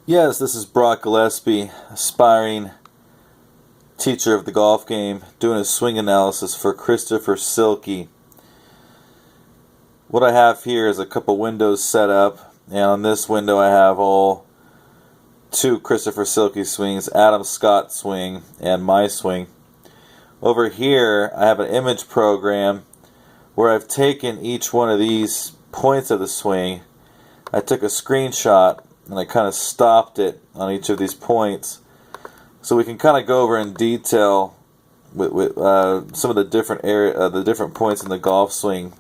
Yes, this is Brock Gillespie, aspiring teacher of the golf game, doing a swing analysis for Christopher Silke. What I have here is a couple windows set up, and on this window I have all two Christopher Silke swings, Adam Scott swing and my swing. Over here I have an image program where I've taken each one of these points of the swing. I took a screenshot and I kind of stopped it on each of these points, so we can kind of go over in detail with some of the different points in the golf swing.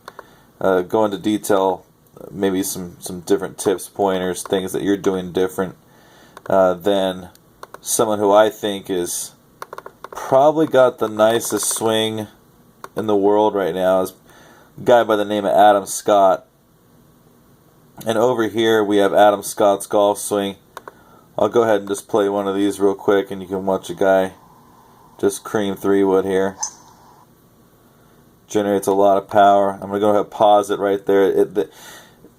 Go into detail, maybe some different tips, pointers, things that you're doing different than someone who I think is probably got the nicest swing in the world right now, is a guy by the name of Adam Scott. And over here we have Adam Scott's golf swing. I'll go ahead and just play one of these real quick and you can watch a guy just cream 3-wood here. Generates a lot of power. I'm going to go ahead and pause it right there.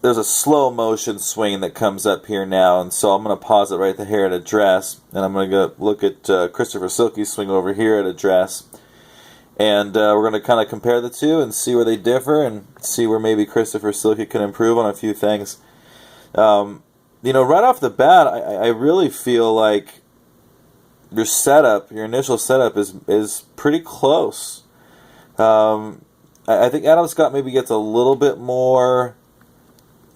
There's a slow motion swing that comes up here now, and so I'm going to pause it right here at address, and I'm going to go look at Christopher Silke's swing over here at address. And we're going to kind of compare the two and see where they differ and see where maybe Christopher Silke can improve on a few things. Right off the bat, I really feel like your initial setup is pretty close. I think Adam Scott maybe gets a little bit more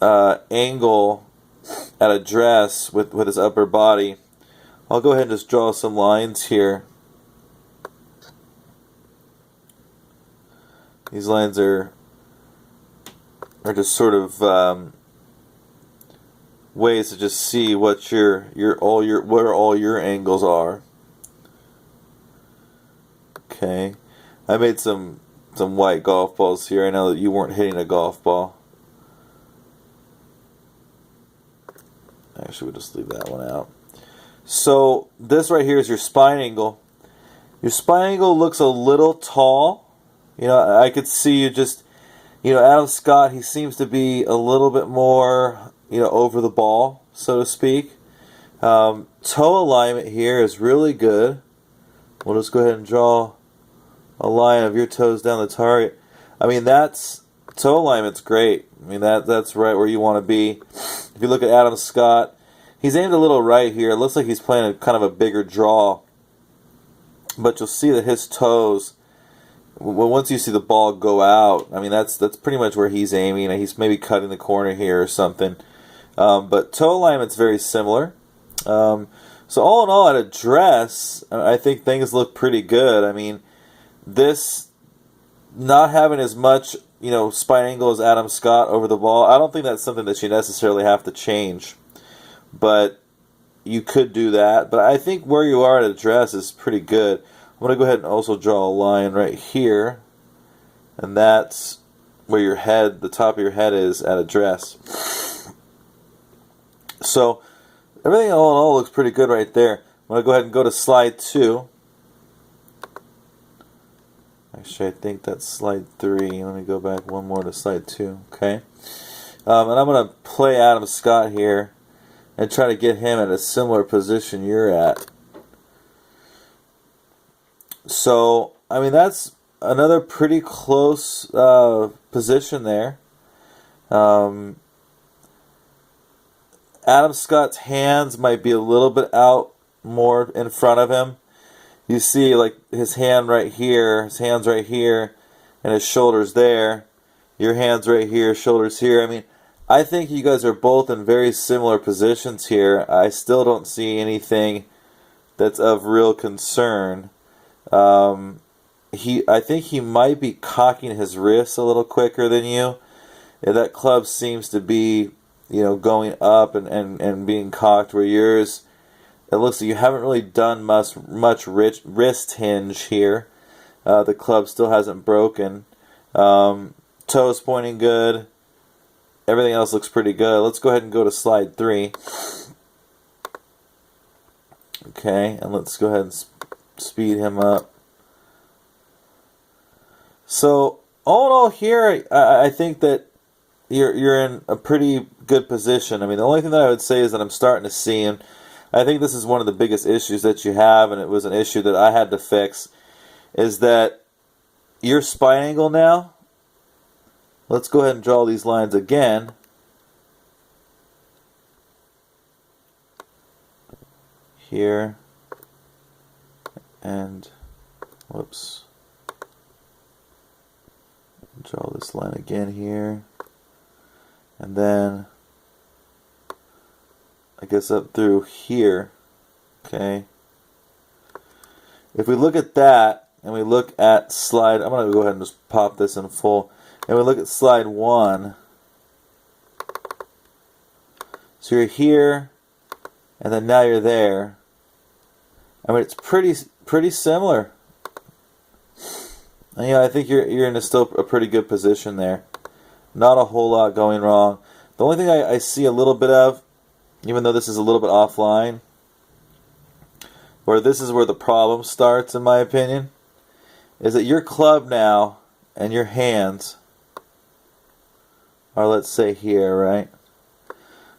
angle at address with his upper body. I'll go ahead and just draw some lines here. These lines are just sort of ways to just see what where all your angles are. Okay, I made some white golf balls here. I know that you weren't hitting a golf ball. Actually, we'll just leave that one out. So this right here is your spine angle. Your spine angle looks a little tall. I could see Adam Scott, he seems to be a little bit more, over the ball, so to speak. Toe alignment here is really good. We'll just go ahead and draw a line of your toes down the target. I mean, toe alignment's great. I mean, that's right where you want to be. If you look at Adam Scott, he's aimed a little right here. It looks like he's playing a kind of a bigger draw. But you'll see that his toes, once you see the ball go out, I mean, that's pretty much where he's aiming. He's maybe cutting the corner here or something. But toe alignment's very similar. So all in all, at address, I think things look pretty good. I mean, this not having as much, spine angle as Adam Scott over the ball, I don't think that's something that you necessarily have to change. But you could do that. But I think where you are at address is pretty good. I'm going to go ahead and also draw a line right here. And that's where the top of your head is at address. So everything all in all looks pretty good right there. I'm going to go ahead and go to slide 2. Actually, I think that's slide 3. Let me go back one more to slide 2. Okay. And I'm going to play Adam Scott here and try to get him at a similar position you're at. So, I mean, that's another pretty close position there. Adam Scott's hands might be a little bit out more in front of him. You see, like, his hands right here, and his shoulders there. Your hands right here, shoulders here. I mean, I think you guys are both in very similar positions here. I still don't see anything that's of real concern. I think he might be cocking his wrists a little quicker than you. That club seems to be, going up and being cocked, where yours, it looks like you haven't really done much wrist hinge here. The club still hasn't broken. Toes pointing good. Everything else looks pretty good. Let's go ahead and go to slide 3. Okay, and let's go ahead and speed him up. So all in all here, I think that you're in a pretty good position. I mean, the only thing that I would say is that I'm starting to see, and I think this is one of the biggest issues that you have, and it was an issue that I had to fix, is that your spine angle now, let's go ahead and draw these lines again. Here, and, whoops, draw this line again here, and then I guess up through here. Okay, if we look at that and we look at slide, I'm going to go ahead and just pop this in full, and we look at slide 1, so you're here and then now you're there. I mean, it's pretty similar. And, I think you're in still a pretty good position there. Not a whole lot going wrong. The only thing I see a little bit of, even though this is a little bit offline, where this is where the problem starts, in my opinion, is that your club now and your hands are, let's say, here, right?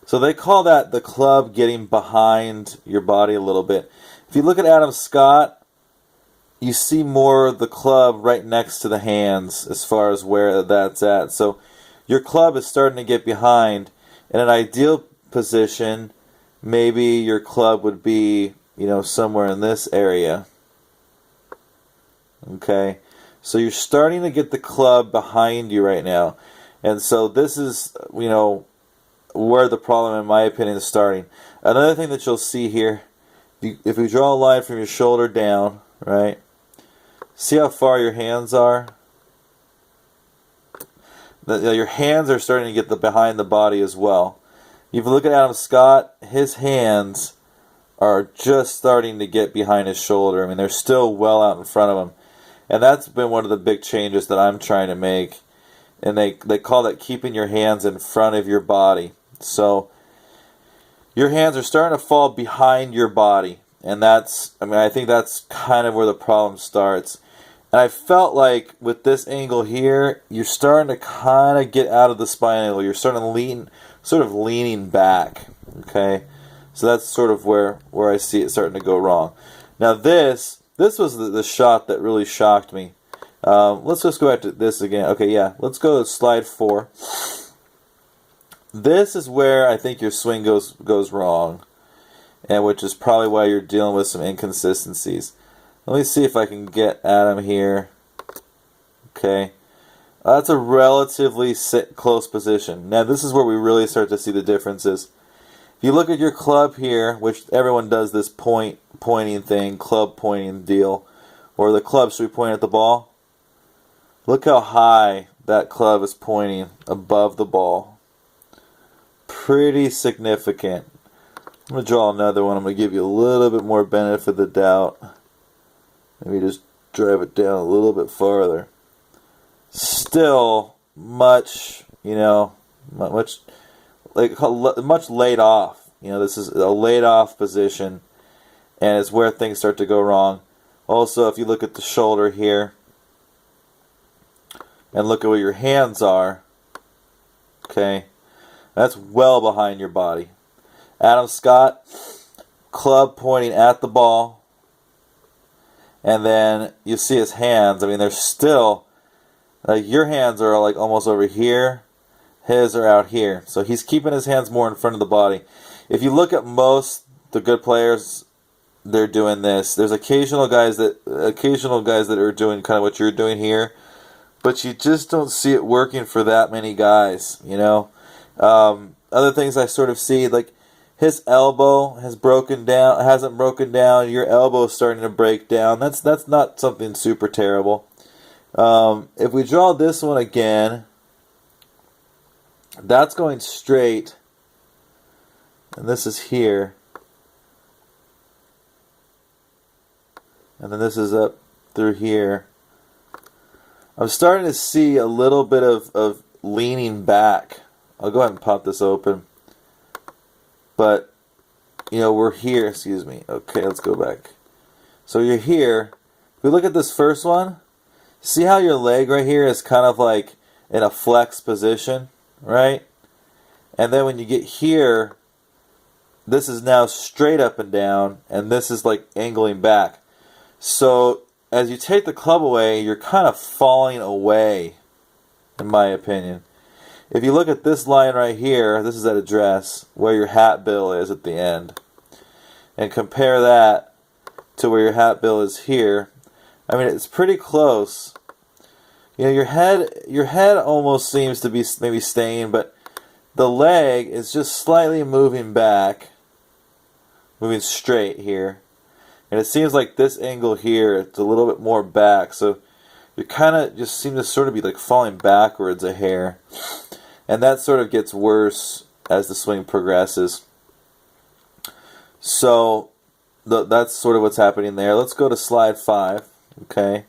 So they call that the club getting behind your body a little bit. If you look at Adam Scott, you see more of the club right next to the hands as far as where that's at. So your club is starting to get behind. In an ideal position, maybe your club would be, somewhere in this area. Okay? So you're starting to get the club behind you right now. And so this is, where the problem, in my opinion, is starting. Another thing that you'll see here, if we draw a line from your shoulder down, right? See how far your hands are? Your hands are starting to get behind the body as well. If you look at Adam Scott, his hands are just starting to get behind his shoulder. I mean, they're still well out in front of him. And that's been one of the big changes that I'm trying to make. And they call that keeping your hands in front of your body. So your hands are starting to fall behind your body. And I think that's kind of where the problem starts. And I felt like with this angle here, you're starting to kind of get out of the spine angle. You're starting to leaning back. Okay, so that's sort of where I see it starting to go wrong. Now this was the shot that really shocked me. Let's just go back to this again. Okay, yeah, let's go to slide 4. This is where I think your swing goes wrong, and which is probably why you're dealing with some inconsistencies. Let me see if I can get Adam here. Okay. That's a relatively close position. Now this is where we really start to see the differences. If you look at your club here, which everyone does this pointing thing, club pointing deal, or the club should be pointing at the ball. Look how high that club is pointing above the ball. Pretty significant. I'm going to draw another one. I'm going to give you a little bit more benefit of the doubt. Maybe just drive it down a little bit farther. Still much laid off. This is a laid off position, and it's where things start to go wrong. Also, if you look at the shoulder here, and look at where your hands are, okay, that's well behind your body. Adam Scott, club pointing at the ball, and then you see his hands. I mean, they're still, your hands are almost over here, his are out here. So he's keeping his hands more in front of the body. If you look at the good players, they're doing this. There's occasional guys that are doing kind of what you're doing here, but you just don't see it working for that many guys. Other things I sort of see, like his elbow hasn't broken down. Your elbow is starting to break down. That's not something super terrible. If we draw this one again, that's going straight, and this is here, and then this is up through here. I'm starting to see a little bit of leaning back. I'll go ahead and pop this open. But, we're here, excuse me. Okay, let's go back. So you're here. If we look at this first one, see how your leg right here is kind of like in a flex position, right? And then when you get here, this is now straight up and down, and this is like angling back. So as you take the club away, you're kind of falling away, in my opinion. If you look at this line right here, this is at address, where your hat bill is at the end, and compare that to where your hat bill is here, I mean, it's pretty close. You know, your head almost seems to be maybe staying, but the leg is just slightly moving back, moving straight here. And it seems like this angle here, it's a little bit more back, so you kind of just seem to sort of be like falling backwards a hair. And that sort of gets worse as the swing progresses. So that's sort of what's happening there. Let's go to slide 5. Okay.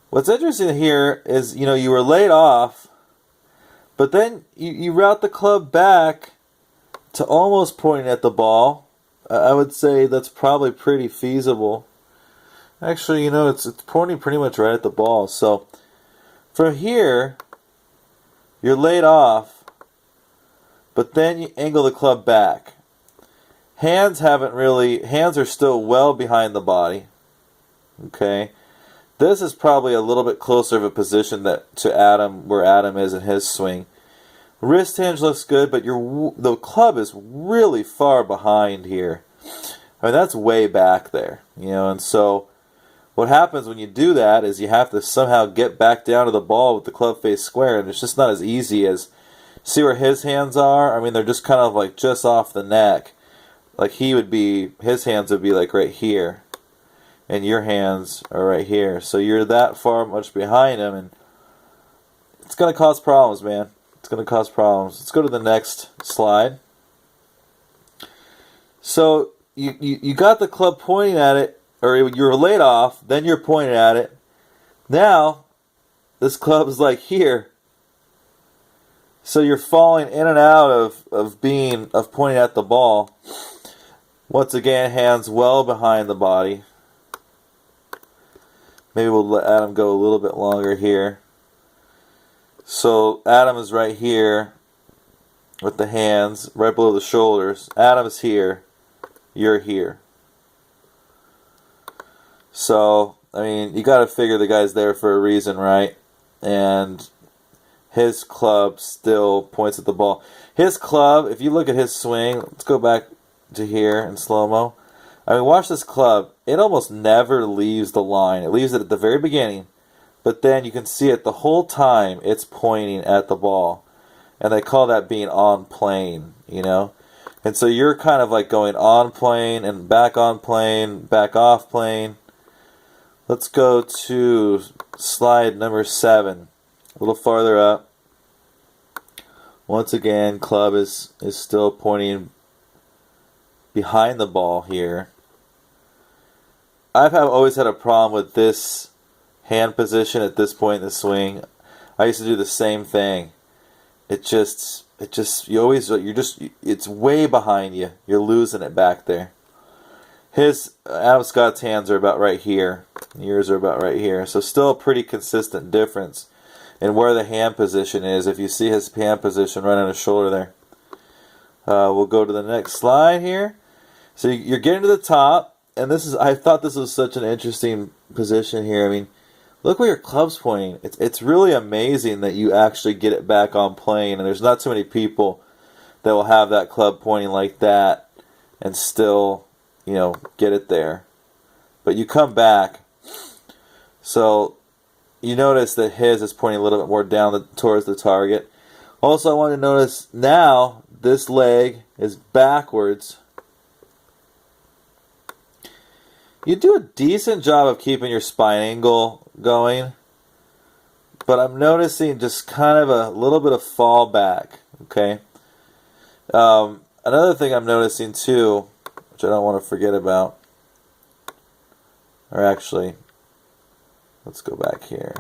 What's interesting here is, you know, you were laid off, but then you route the club back to almost pointing at the ball. I would say that's probably pretty feasible. Actually, you know, it's pointing pretty much right at the ball. So from here, you're laid off, but then you angle the club back. Hands are still well behind the body. Okay. This is probably a little bit closer of a position to Adam, where Adam is in his swing. Wrist hinge looks good, but the club is really far behind here. I mean, that's way back there, you know. And so, what happens when you do that is you have to somehow get back down to the ball with the club face square, and it's just not as easy as. See where his hands are? I mean, they're just kind of like just off the neck. Like his hands would be like right here. And your hands are right here. So you're that far much behind him, and it's going to cause problems, man. It's going to cause problems. Let's go to the next slide. So you got the club pointing at it, or you were laid off, then you're pointing at it. Now, this club is like here. So you're falling in and out of pointing at the ball. Once again, hands well behind the body. Maybe we'll let Adam go a little bit longer here. So Adam is right here with the hands right below the shoulders. Adam is here. You're here. So, I mean, you got to figure the guy's there for a reason, right? And his club still points at the ball. His club, if you look at his swing, let's go back to here in slow-mo. I mean, watch this club. It almost never leaves the line. It leaves it at the very beginning, but then you can see it the whole time it's pointing at the ball. And they call that being on plane, you know? And so you're kind of like going on plane and back on plane, back off plane. Let's go to slide number 7, a little farther up. Once again, club is still pointing behind the ball here. I've always had a problem with this hand position at this point in the swing. I used to do the same thing. It's way behind you. You're losing it back there. Adam Scott's hands are about right here. Yours are about right here. So still a pretty consistent difference in where the hand position is. If you see his hand position right on his shoulder there. We'll go to the next slide here. So you're getting to the top, and I thought this was such an interesting position here. I mean, look where your club's pointing. It's really amazing that you actually get it back on plane, and there's not too many people that will have that club pointing like that and still, you know, get it there. But you come back, so you notice that his is pointing a little bit more down towards the target. Also, I want to notice now this leg is backwards. You do a decent job of keeping your spine angle going, but I'm noticing just kind of a little bit of fall back, okay? Another thing I'm noticing too, which I don't want to forget about, or actually, let's go back here.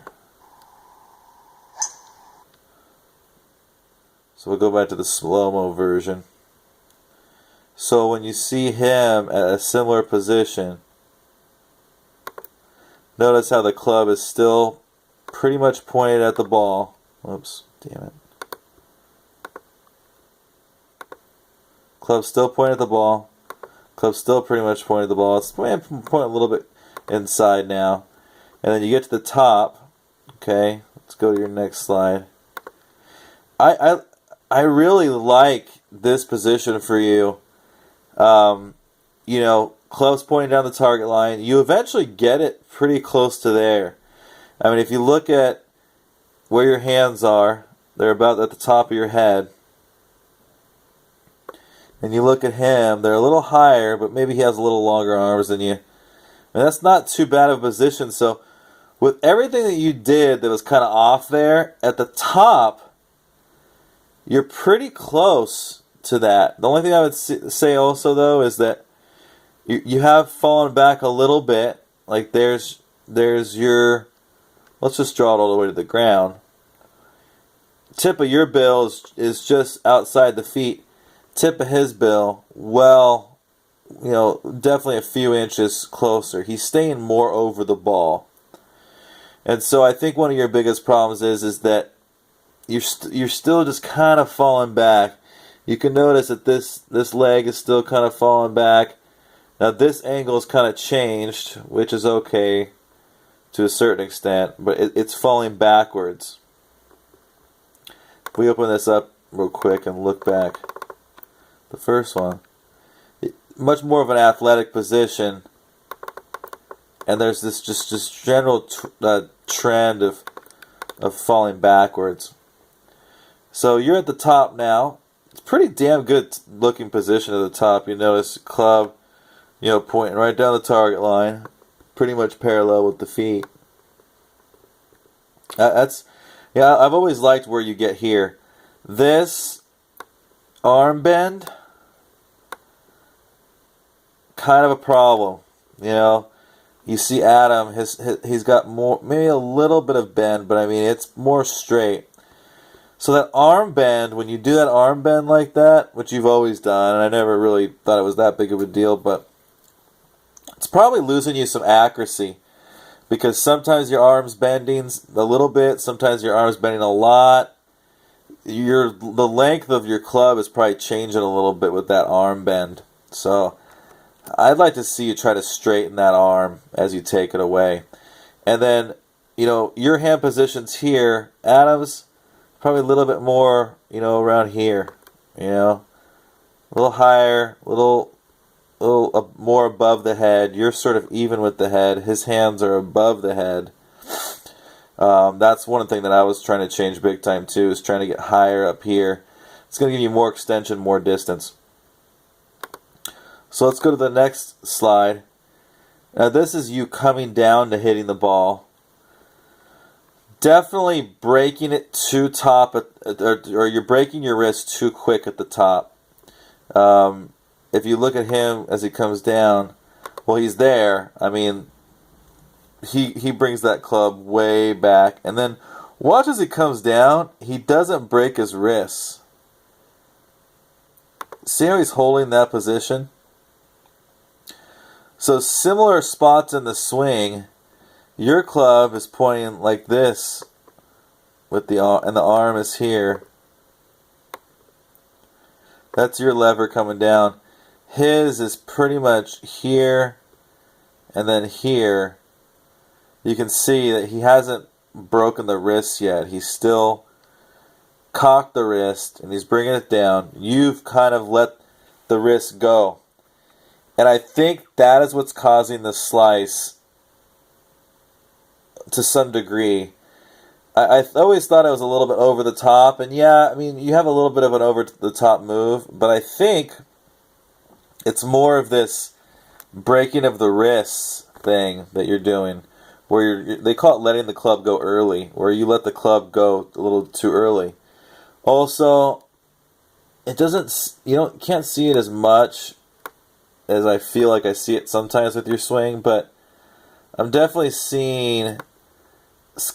So we'll go back to the slow-mo version. So when you see him at a similar position, notice how the club is still pretty much pointed at the ball. Whoops, damn it. Club still pointing at the ball. Club still pretty much pointing at the ball. It's pointing a little bit inside now. And then you get to the top. Okay, let's go to your next slide. I really like this position for you. You know, club's pointing down the target line. You eventually get it pretty close to there. I mean, if you look at where your hands are, they're about at the top of your head. And you look at him, they're a little higher, but maybe he has a little longer arms than you. And that's not too bad of a position. So with everything that you did that was kind of off there, at the top, you're pretty close to that. The only thing I would say also, though, is that you have fallen back a little bit. Like there's your, let's just draw it all the way to the ground. Tip of your bill is just outside the feet. Tip of his bill, well, you know, definitely a few inches closer. He's staying more over the ball. And so I think one of your biggest problems is that you're still just kind of falling back. You can notice that this leg is still kind of falling back. Now this angle is kind of changed, which is okay to a certain extent, but it's falling backwards. If we open this up real quick and look back, the first one, much more of an athletic position, and there's this just general trend of falling backwards. So you're at the top now. It's a pretty damn good looking position at the top. You notice club, you know, pointing right down the target line, pretty much parallel with the feet. Yeah, I've always liked where you get here. This arm bend, kind of a problem. You know, you see Adam, he's got more, maybe a little bit of bend, but I mean it's more straight. So that arm bend, when you do that arm bend like that, which you've always done, and I never really thought it was that big of a deal, but it's probably losing you some accuracy. Because sometimes your arm's bending a little bit, sometimes your arm's bending a lot. The length of your club is probably changing a little bit with that arm bend. So I'd like to see you try to straighten that arm as you take it away. And then, you know, your hand positions here, Adam's probably a little bit more, you know, around here. You know, a little higher, a little more above the head. You're sort of even with the head. His hands are above the head. That's one thing that I was trying to change big time too, is trying to get higher up here. It's going to give you more extension, more distance. So let's go to the next slide. Now this is you coming down to hitting the ball. Definitely breaking it too top, or you're breaking your wrist too quick at the top. If you look at him as he comes down, well, he's there. I mean, he brings that club way back. And then watch as he comes down, he doesn't break his wrists. See how he's holding that position? So similar spots in the swing, your club is pointing like this with the arm, and the arm is here. That's your lever coming down. His is pretty much here and then here. You can see that he hasn't broken the wrist yet. He's still cocked the wrist and he's bringing it down. You've kind of let the wrist go. And I think that is what's causing the slice to some degree. I always thought it was a little bit over the top. And yeah, I mean, you have a little bit of an over the top move. But I think it's more of this breaking of the wrists thing that you're doing, where they call it letting the club go early, where you let the club go a little too early. Also, it doesn't, can't see it as much as I feel like I see it sometimes with your swing, but I'm definitely seeing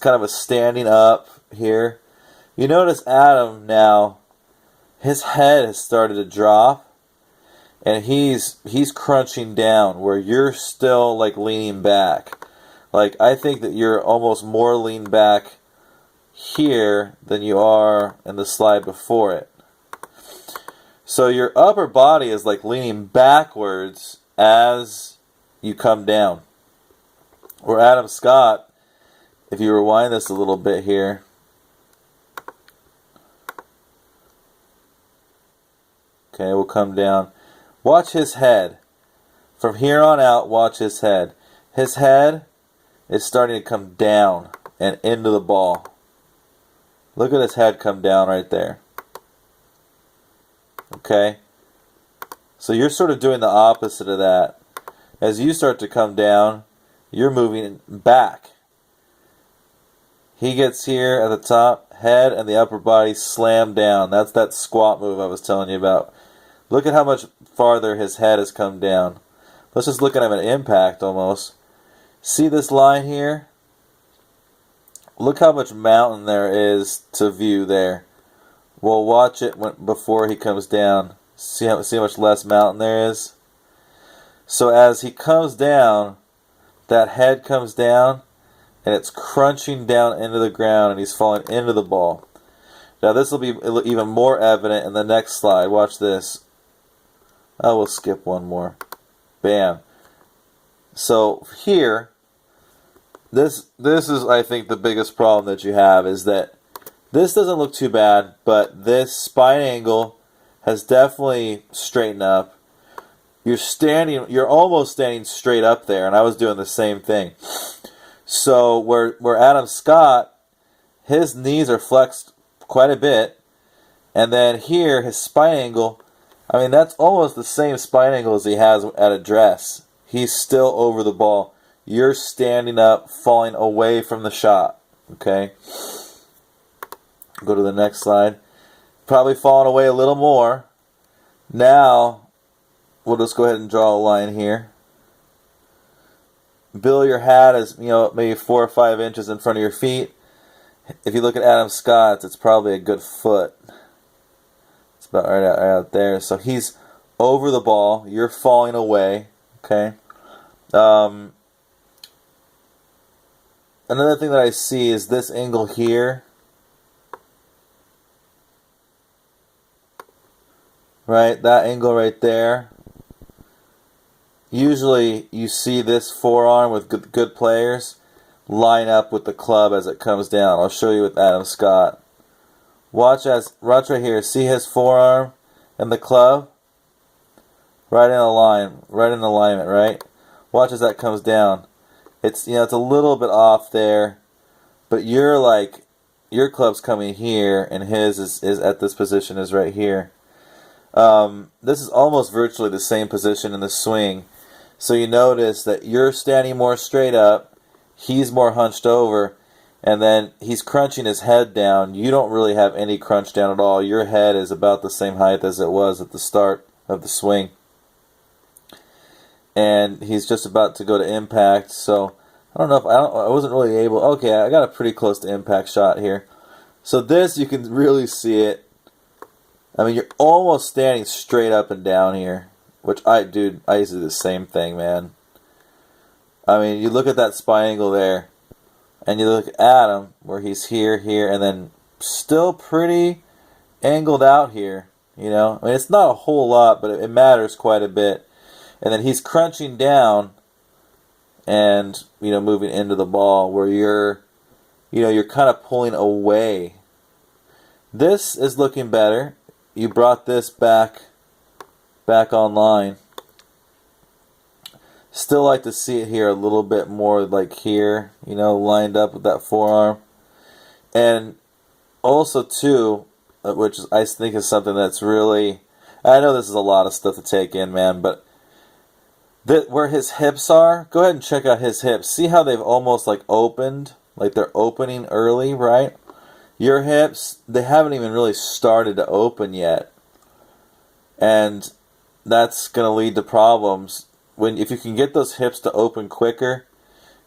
kind of a standing up here. You notice Adam now, his head has started to drop. And he's crunching down where you're still like leaning back. Like I think that you're almost more leaned back here than you are in the slide before it. So your upper body is like leaning backwards as you come down. Where Adam Scott, if you rewind this a little bit here, okay, we'll come down. Watch his head. From here on out, watch his head. His head is starting to come down and into the ball. Look at his head come down right there. Okay? So you're sort of doing the opposite of that. As you start to come down, you're moving back. He gets here at the top, head and the upper body slam down. That's that squat move I was telling you about. Look at how much farther his head has come down. Let's just look at him at impact almost. See this line here? Look how much mountain there is to view there. We'll watch it before he comes down. See how much less mountain there is? So as he comes down, that head comes down, and it's crunching down into the ground, and he's falling into the ball. Now this will be even more evident in the next slide. Watch this. Oh, we'll skip one more. Bam. So here, this is, I think, the biggest problem that you have is that this doesn't look too bad, but this spine angle has definitely straightened up. You're almost standing straight up there, and I was doing the same thing. So where Adam Scott, his knees are flexed quite a bit, and then here his spine angle, I mean that's almost the same spine angle as he has at address. He's still over the ball. You're standing up, falling away from the shot. Okay? Go to the next slide. Probably falling away a little more. Now, we'll just go ahead and draw a line here. Bill your hat is, maybe 4 or 5 inches in front of your feet. If you look at Adam Scott's, it's probably a good foot. It's about right out there. So he's over the ball. You're falling away. Okay. Another thing that I see is this angle here. Right? That angle right there. Usually you see this forearm with good players line up with the club as it comes down. I'll show you with Adam Scott. Watch right here. See his forearm and the club? Right in a line, right in alignment, right? Watch as that comes down. It's it's a little bit off there, but your club's coming here and his is at this position is right here. This is almost virtually the same position in the swing. So you notice that you're standing more straight up, he's more hunched over, and then he's crunching his head down. You don't really have any crunch down at all. Your head is about the same height as it was at the start of the swing. And he's just about to go to impact, so I don't know if I wasn't really able. Okay, I got a pretty close to impact shot here. So this, you can really see it. I mean, you're almost standing straight up and down here, which I used to do the same thing, man. I mean, you look at that spine angle there, and you look at Adam, where he's here, and then still pretty angled out here, I mean, it's not a whole lot, but it matters quite a bit. And then he's crunching down and, moving into the ball where you're kind of pulling away. This is looking better. You brought this back online. Still like to see it here a little bit more like here, lined up with that forearm. And also too, which I think is something that's really, I know this is a lot of stuff to take in, man, but where his hips are, go ahead and check out his hips. See how they've almost opened, like they're opening early, right? Your hips, they haven't even really started to open yet. And that's going to lead to problems. If you can get those hips to open quicker,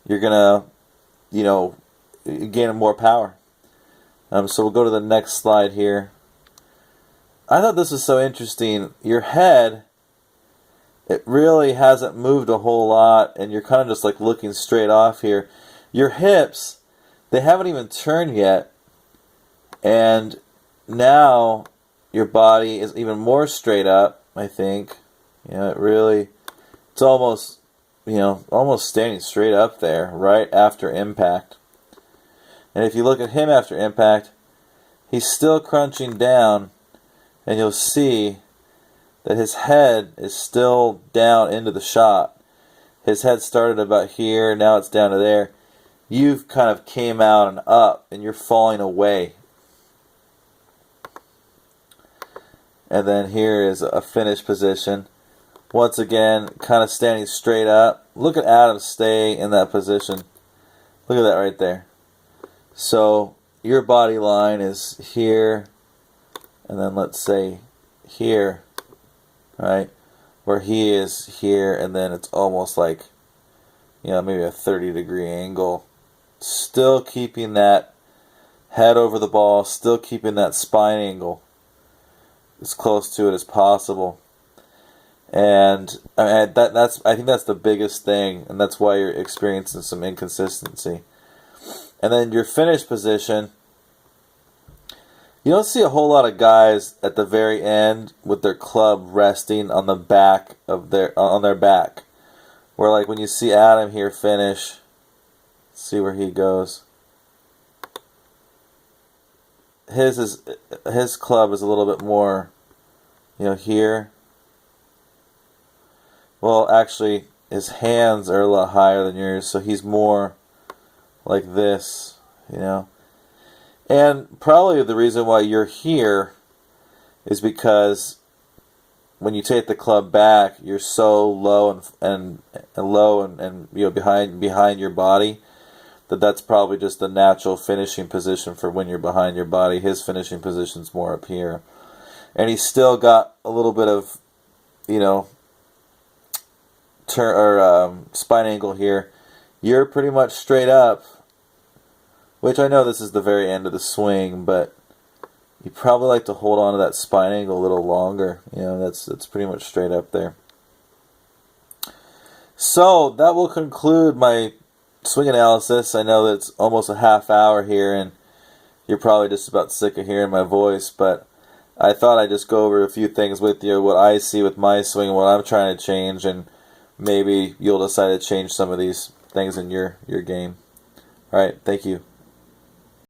you're going to, gain more power. So we'll go to the next slide here. I thought this was so interesting. Your head, it really hasn't moved a whole lot, and you're kind of just looking straight off here. Your hips, they haven't even turned yet, and now your body is even more straight up, I think. You know, it's almost, almost standing straight up there right after impact. And if you look at him after impact, he's still crunching down, and you'll see that his head is still down into the shot. His head started about here, now it's down to there. You've kind of came out and up, and you're falling away. And then here is a finish position. Once again, kind of standing straight up. Look at Adam stay in that position. Look at that right there. So your body line is here, and then let's say here, right? Where he is here, and then it's almost like, maybe a 30-degree angle. Still keeping that head over the ball, still keeping that spine angle as close to it as possible. And I think that's the biggest thing, and that's why you're experiencing some inconsistency. And then your finish position, you don't see a whole lot of guys at the very end with their club resting on the back of on their back. Where like when you see Adam here finish, see where he goes. His club is a little bit more, here. Well, actually, his hands are a lot higher than yours, so he's more like this, And probably the reason why you're here is because when you take the club back, you're so low and behind your body that's probably just the natural finishing position for when you're behind your body. His finishing position's more up here, and he's still got a little bit of spine angle here. You're pretty much straight up, which I know this is the very end of the swing, but you probably like to hold on to that spine angle a little longer. That's pretty much straight up there. So that will conclude my swing analysis. I know that it's almost a half hour here, and you're probably just about sick of hearing my voice, but I thought I'd just go over a few things with you, what I see with my swing, what I'm trying to change, and maybe you'll decide to change some of these things in your game. All right, thank you.